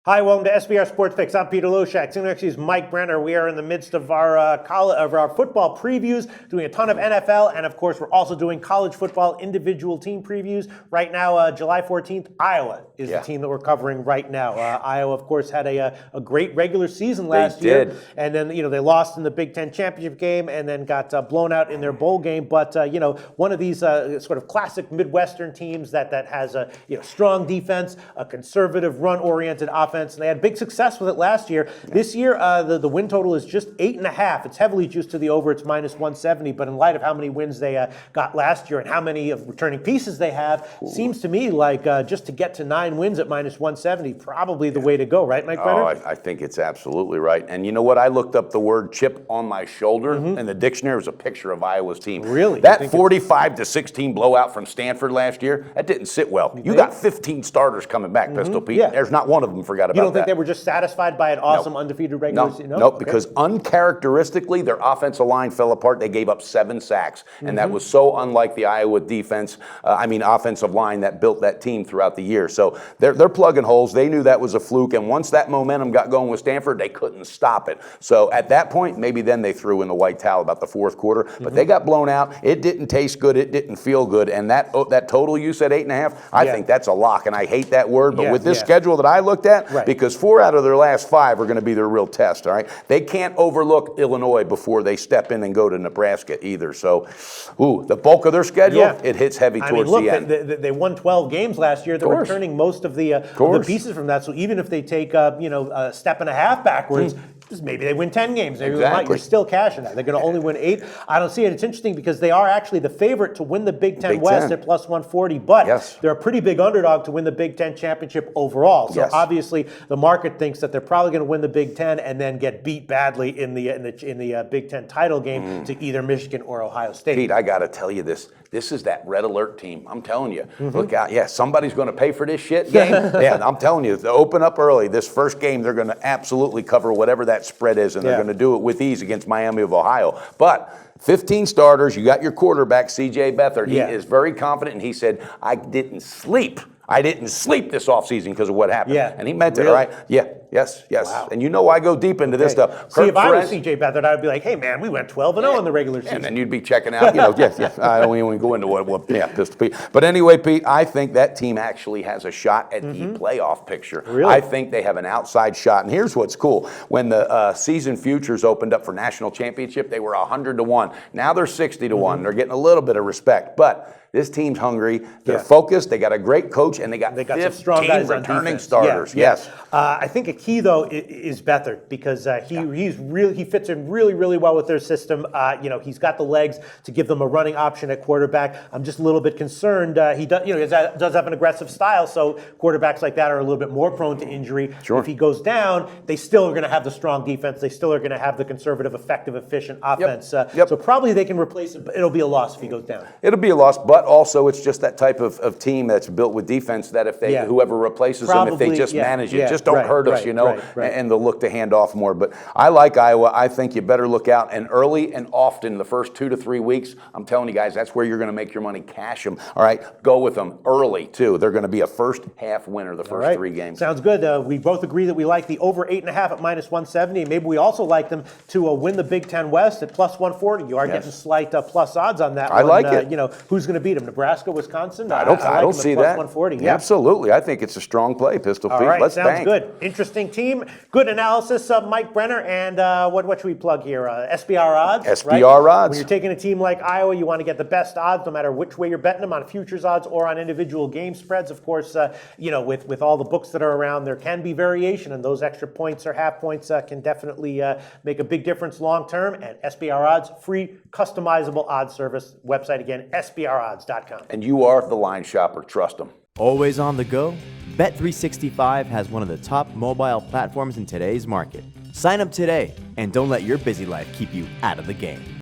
Hi, welcome to SBR Sports Fix. I'm Peter Loshak. Sitting next to me is Mike Brenner. We are in the midst of our football previews, doing a ton of NFL, and of course, we're also doing college football individual team previews. Right now, July 14th, Iowa is the team that we're covering right now. Iowa, of course, had a great regular season last year, and then they lost in the Big Ten championship game, and then got blown out in their bowl game. But one of these sort of classic Midwestern teams that has a strong defense, a conservative, run-oriented offense. And they had big success with it last year. This year, the win total is just 8.5. It's heavily juiced to the over. It's minus 170. But in light of how many wins they got last year and how many of returning pieces they have, seems to me like just to get to 9 wins at minus 170, probably the way to go, right, Mike Brenner? I think it's absolutely right. And you know what? I looked up the word chip on my shoulder, and the dictionary was a picture of Iowa's team. Really? That 45-16 blowout from Stanford last year, that didn't sit well. You got 15 starters coming back, Pistol Pete. Yeah. There's not one of them forgot about that. You don't think they were just satisfied by an awesome undefeated regular season? No, because uncharacteristically, their offensive line fell apart. They gave up 7 sacks, and that was so unlike the Iowa offensive line that built that team throughout the year. So they're plugging holes. They knew that was a fluke, and once that momentum got going with Stanford, they couldn't stop it. So at that point, maybe then they threw in the white towel about the fourth quarter, but they got blown out. It didn't taste good. It didn't feel good, and that total you said 8.5, I think that's a lock, and I hate that word, but with this schedule that I looked at, because 4 out of their last 5 are going to be their real test, all right? They can't overlook Illinois before they step in and go to Nebraska either. So, the bulk of their schedule, it hits heavy towards the end. They won 12 games last year. They're returning most of the pieces from that. So even if they take a step and a half backwards, maybe they win 10 games. Maybe you're still cashing that. They're going to only win 8. I don't see it. It's interesting because they are actually the favorite to win the Big Ten West at plus 140, but they're a pretty big underdog to win the Big Ten championship overall. So obviously the market thinks that they're probably going to win the Big Ten and then get beat badly in the Big Ten title game to either Michigan or Ohio State. Pete, I got to tell you this. This is that red alert team. I'm telling you. Look out. Yeah, somebody's going to pay for this shit game. I'm telling you, to open up early, this first game, they're going to absolutely cover whatever that spread is, and they're going to do it with ease against Miami of Ohio. But 15 starters, you got your quarterback, C.J. Beathard. He is very confident, and he said, I didn't sleep this offseason because of what happened. And he meant it, all right? Yes. Wow. And I go deep into this stuff. See, if I was C.J. Beathard, I would be like, hey, man, we went 12-0 in the regular season. And then you'd be checking out, I don't even go into what Pete. But anyway, Pete, I think that team actually has a shot at the playoff picture. Really? I think they have an outside shot. And here's what's cool. When the season futures opened up for national championship, they were 100-1. Now they're 60-1. They're getting a little bit of respect. But this team's hungry. They're focused. They got a great coach, and they got some strong guys returning starters. I think a key though is Beathard because he fits in really, really well with their system. He's got the legs to give them a running option at quarterback. I'm just a little bit concerned. He does have an aggressive style, so quarterbacks like that are a little bit more prone to injury. If he goes down, they still are going to have the strong defense. They still are going to have the conservative, effective, efficient offense. So probably they can replace it, but it'll be a loss if he goes down. It'll be a loss, but also it's just that type of team that's built with defense that if whoever replaces them, if they just manage it, just don't hurt us, and they'll look to hand off more. But I like Iowa. I think you better look out, and early and often the first 2 to 3 weeks, I'm telling you guys, that's where you're going to make your money. Cash them, all right? Go with them early, too. They're going to be a first half winner the first 3 games. Sounds good. We both agree that we like the over 8.5 at minus 170. Maybe we also like them to win the Big Ten West at plus 140. You are getting slight plus odds on that one. I like it. Who's going to beat them? Nebraska, Wisconsin? I don't see that. 140. Absolutely. I think it's a strong play, Pistol Pete. Right, Let's sounds bank. good. Interesting team. Good analysis of Mike Brenner. And what should we plug here? SBR odds. SBR odds. When you're taking a team like Iowa, you want to get the best odds no matter which way you're betting them, on futures odds or on individual game spreads. Of course, with all the books that are around, there can be variation, and those extra points or half points can definitely make a big difference long term. And SBR odds, free customizable odds service. Website again, sbrodds.com. And you are the line shopper. Trust them. Always on the go? Bet365 has one of the top mobile platforms in today's market. Sign up today and don't let your busy life keep you out of the game.